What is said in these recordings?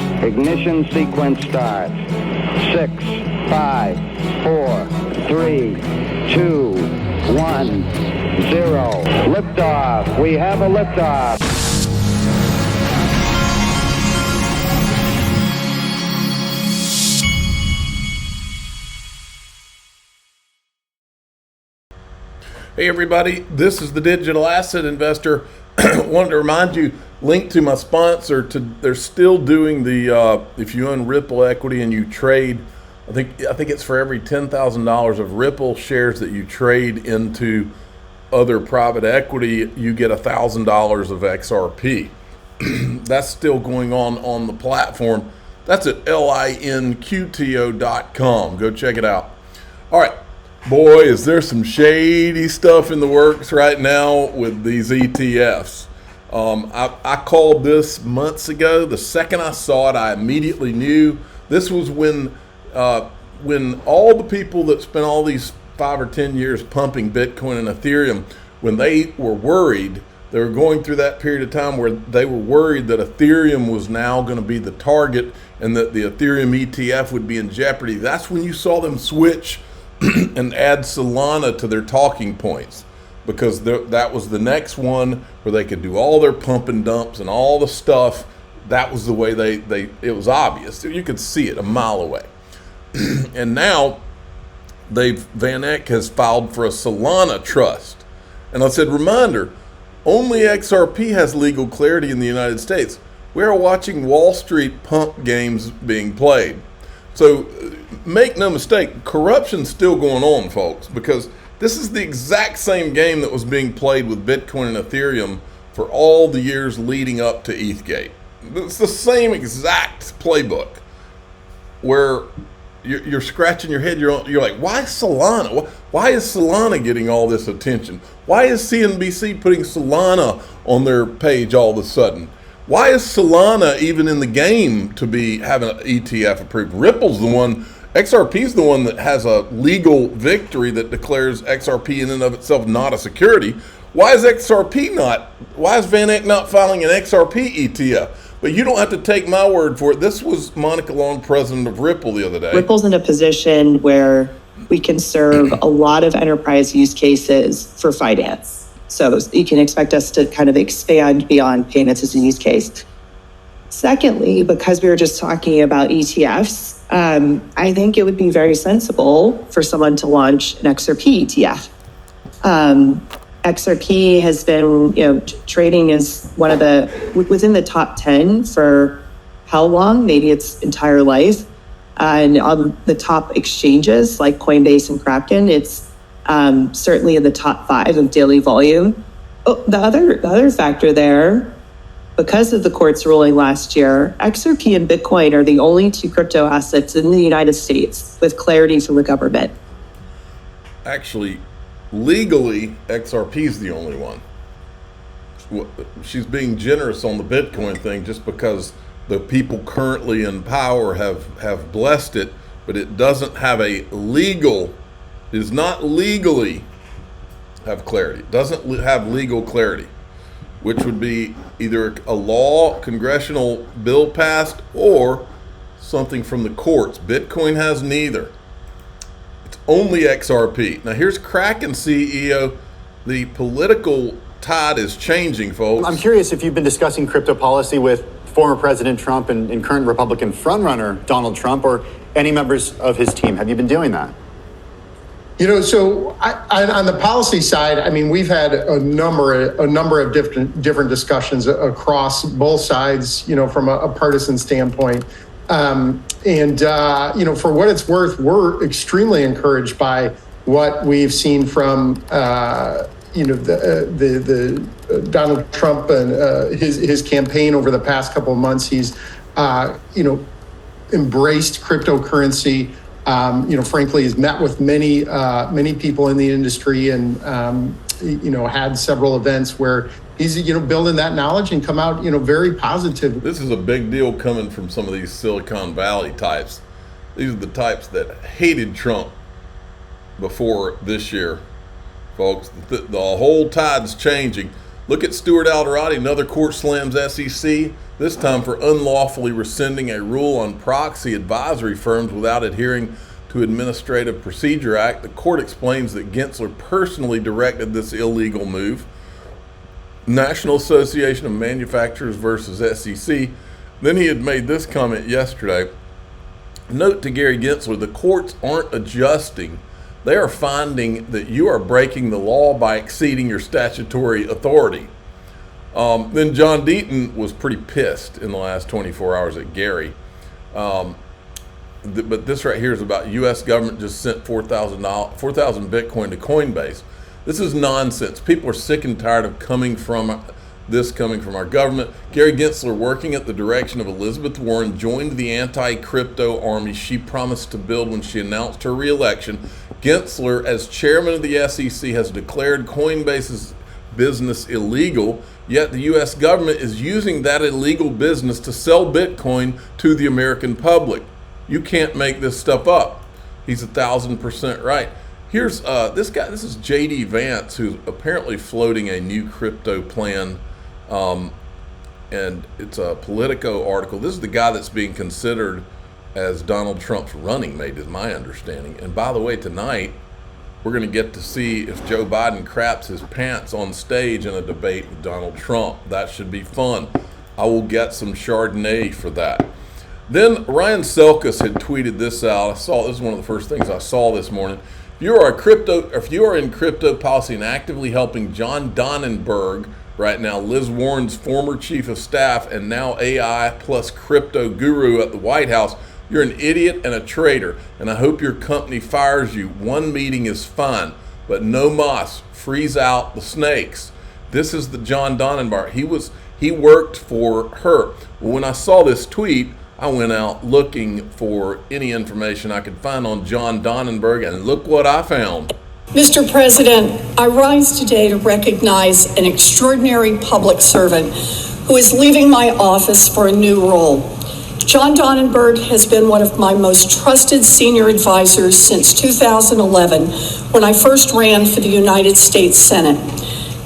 Ignition sequence start. 6, 5, 4, 3, 2, 1, 0. Liftoff. We have a liftoff. Hey everybody, this is the Digital Asset Investor. Wanted to remind you, link to my sponsor. They're still doing the if you own Ripple equity and you trade, I think it's for every $10,000 of Ripple shares that you trade into other private equity, you get $1,000 of XRP. That's still going on the platform. That's at linqto.com. Go check it out. All right. Boy, is there some shady stuff in the works right now with these ETFs. I called this months ago. The second I saw it, I immediately knew. This was when all the people that spent all these 5 or 10 years pumping Bitcoin and Ethereum, when they were worried, they were going through that period of time where they were worried that Ethereum was now going to be the target and that the Ethereum ETF would be in jeopardy. That's when you saw them switch and add Solana to their talking points, because that was the next one where they could do all their pump and dumps and all the stuff. That was the way it was obvious. You could see it a mile away. And now Van Eck has filed for a Solana trust. And I said, reminder, only XRP has legal clarity in the United States. We are watching Wall Street pump games being played. So make no mistake, corruption's still going on, folks, because this is the exact same game that was being played with Bitcoin and Ethereum for all the years leading up to ETHgate. It's the same exact playbook where you're scratching your head. You're like, why Solana? Why is Solana getting all this attention? Why is CNBC putting Solana on their page all of a sudden? Why is Solana even in the game to be having an ETF approved? Ripple's the one, XRP's the one that has a legal victory that declares XRP in and of itself not a security. Why is Van Eck not filing an XRP ETF? But you don't have to take my word for it. This was Monica Long, president of Ripple, the other day. Ripple's in a position where we can serve a lot of enterprise use cases for finance. So you can expect us to kind of expand beyond payments as a use case. Secondly, because we were just talking about ETFs, I think it would be very sensible for someone to launch an XRP ETF. XRP has been, trading as one of within the top 10 for how long? Maybe its entire life. And on the top exchanges like Coinbase and Kraken, it's certainly in the top 5 of daily volume. Oh, the other factor there, because of the court's ruling last year, XRP and Bitcoin are the only 2 crypto assets in the United States with clarity from the government. Actually, legally, XRP is the only one. She's being generous on the Bitcoin thing just because the people currently in power have blessed it, but it doesn't have a legal. It does not legally have clarity. It doesn't have legal clarity, which would be either a law, congressional bill passed, or something from the courts. Bitcoin has neither. It's only XRP. Now here's Kraken CEO. The political tide is changing, folks. I'm curious if you've been discussing crypto policy with former President Trump and current Republican frontrunner Donald Trump, or any members of his team. Have you been doing that? So on the policy side, I mean, we've had a number of different discussions across both sides, from a partisan standpoint. For what it's worth, we're extremely encouraged by what we've seen from, the Donald Trump and his campaign over the past couple of months. He's, embraced cryptocurrency. Frankly, has met with many people in the industry and, had several events where he's, building that knowledge and come out, very positive. This is a big deal coming from some of these Silicon Valley types. These are the types that hated Trump before this year, folks. The whole tide's changing. Look at Stuart Alderati, another court slams SEC, this time for unlawfully rescinding a rule on proxy advisory firms without adhering to Administrative Procedure Act. The court explains that Gensler personally directed this illegal move. National Association of Manufacturers versus SEC. Then he had made this comment yesterday. Note to Gary Gensler, the courts aren't adjusting. They are finding that you are breaking the law by exceeding your statutory authority. Then John Deaton was pretty pissed in the last 24 hours at Gary. But this right here is about U.S. government just sent 4,000 Bitcoin to Coinbase. This is nonsense. People are sick and tired of coming from our government. Gary Gensler, working at the direction of Elizabeth Warren, joined the anti-crypto army she promised to build when she announced her re-election. Gensler, as chairman of the SEC, has declared Coinbase's business illegal, yet the U.S. government is using that illegal business to sell Bitcoin to the American public. You can't make this stuff up. He's 1,000% right. Here's this guy. This is J.D. Vance, who's apparently floating a new crypto plan, and it's a Politico article. This is the guy that's being considered as Donald Trump's running mate, is my understanding. And by the way, tonight we're going to get to see if Joe Biden craps his pants on stage in a debate with Donald Trump. That should be fun. I will get some Chardonnay for that. Then Ryan Selkis had tweeted this out. This is one of the first things I saw this morning. If you are in crypto policy and actively helping John Donenberg right now, Liz Warren's former chief of staff and now AI plus crypto guru at the White House, you're an idiot and a traitor, and I hope your company fires you. One meeting is fine, but no mas. Freeze out the snakes. This is the John Donenberg. He worked for her. Well, when I saw this tweet, I went out looking for any information I could find on John Donenberg, and look what I found. Mr. President, I rise today to recognize an extraordinary public servant who is leaving my office for a new role. John Donenberg has been one of my most trusted senior advisors since 2011, when I first ran for the United States Senate.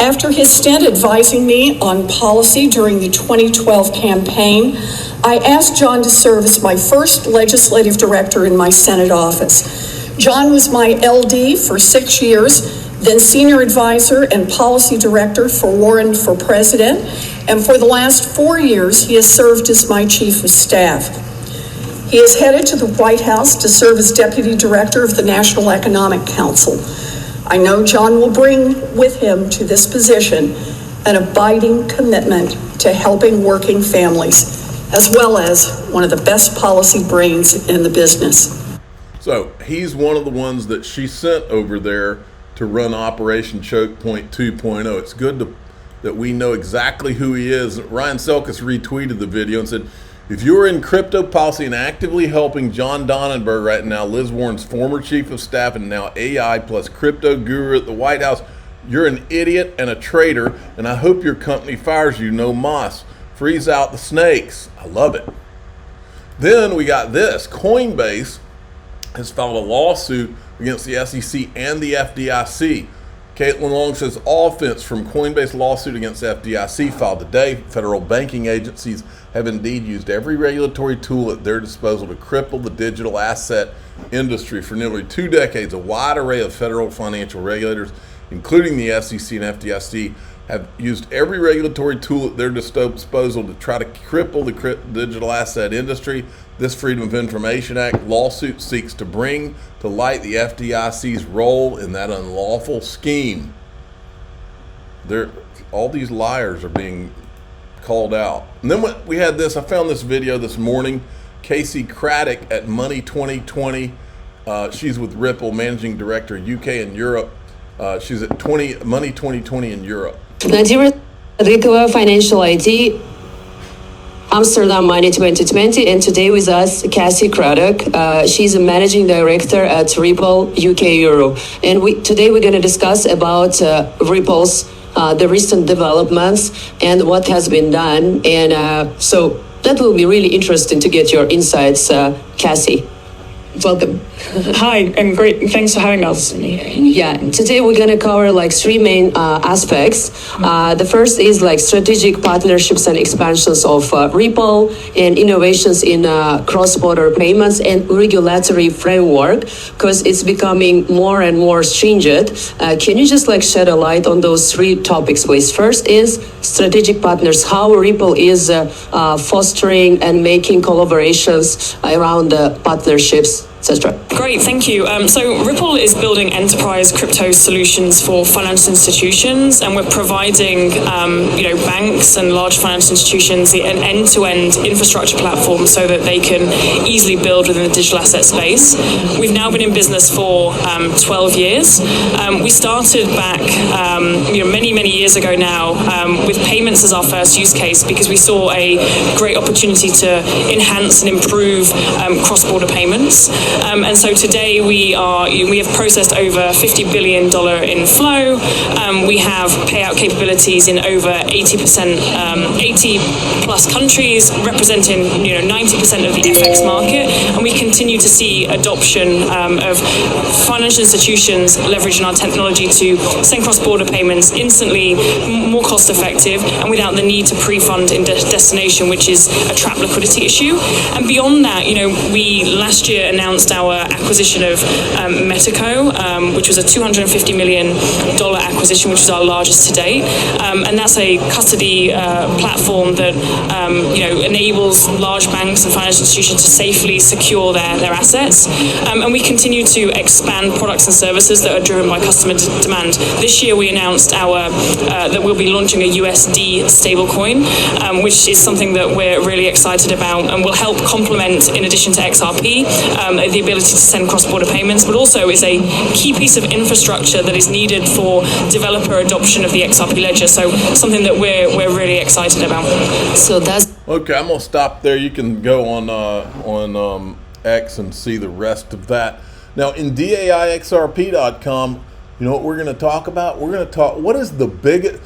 After his stint advising me on policy during the 2012 campaign, I asked John to serve as my first legislative director in my Senate office. John was my LD for 6 years, then senior advisor and policy director for Warren for President, and for the last 4 years, he has served as my chief of staff. He is headed to the White House to serve as deputy director of the National Economic Council. I know John will bring with him to this position an abiding commitment to helping working families, as well as one of the best policy brains in the business. So he's one of the ones that she sent over there to run Operation Choke Point 2.0. It's good that we know exactly who he is. Ryan Selkis retweeted the video and said, if you're in crypto policy and actively helping John Donenberg right now, Liz Warren's former chief of staff and now AI plus crypto guru at the White House, you're an idiot and a traitor, and I hope your company fires you. No mas. Freeze out the snakes. I love it. Then we got this. Coinbase has filed a lawsuit against the SEC and the FDIC. Caitlin Long says offense from Coinbase lawsuit against FDIC filed today. Federal banking agencies have indeed used every regulatory tool at their disposal to cripple the digital asset industry for nearly 2 decades. A wide array of federal financial regulators, including the SEC and FDIC, have used every regulatory tool at their disposal to try to cripple the digital asset industry. This Freedom of Information Act lawsuit seeks to bring to light the FDIC's role in that unlawful scheme. All these liars are being called out. And then we had this, I found this video this morning. Casey Craddock at Money 2020. She's with Ripple, managing director UK and Europe. She's at Money 2020 in Europe. Nadira Rikova, Financial ID, Amsterdam Money 2020, and today with us, Cassie Craddock. She's a managing director at Ripple UK Euro. And today we're going to discuss about Ripple's the recent developments and what has been done. And so that will be really interesting to get your insights, Cassie. welcome. Hi, and great. Thanks for having us. Yeah, today we're gonna cover like three main aspects. The first is like strategic partnerships and expansions of Ripple and innovations in cross-border payments and regulatory framework, because it's becoming more and more stringent. Can you just like shed a light on those three topics, please? First is strategic partners, how Ripple is fostering and making collaborations around partnerships, etc. Great, thank you. So Ripple is building enterprise crypto solutions for financial institutions, and we're providing, banks and large financial institutions an end-to-end infrastructure platform so that they can easily build within the digital asset space. We've now been in business for 12 years. We started back, many years ago now, with payments as our first use case because we saw a great opportunity to enhance and improve cross-border payments. And so today we have processed over $50 billion in flow. We have payout capabilities in over 80 plus countries, representing 90% of the FX market. And we continue to see adoption of financial institutions leveraging our technology to send cross-border payments instantly, more cost-effective, and without the need to pre-fund in destination, which is a trapped liquidity issue. And beyond that, we last year announced our acquisition of Metaco, which was a $250 million acquisition, which was our largest to date. And that's a custody platform that enables large banks and financial institutions to safely secure their assets. And we continue to expand products and services that are driven by customer demand. This year we announced that we'll be launching a USD stablecoin, which is something that we're really excited about and will help complement, in addition to XRP, the ability to send cross-border payments, but also is a key piece of infrastructure that is needed for developer adoption of the XRP ledger. So something that we're really excited about. So that's Okay, I'm gonna stop there. You can go on X and see the rest of that. Now in DAIXRP.com, you know what we're going to talk about? We're going to talk what is the biggest.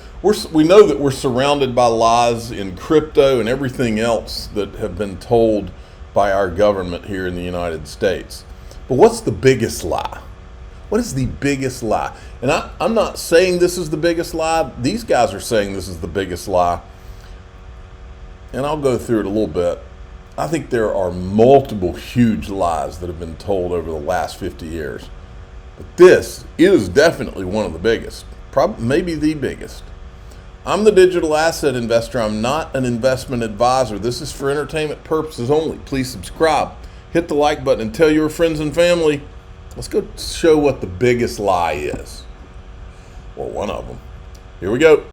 We know that we're surrounded by lies in crypto and everything else that have been told by our government here in the United States. But what's the biggest lie? What is the biggest lie? And I'm not saying this is the biggest lie. These guys are saying this is the biggest lie. And I'll go through it a little bit. I think there are multiple huge lies that have been told over the last 50 years. But this is definitely one of the biggest, probably maybe the biggest. I'm the digital asset investor. I'm not an investment advisor. This is for entertainment purposes only. Please subscribe, hit the like button, and tell your friends and family. Let's go show what the biggest lie is. Or one of them. Here we go.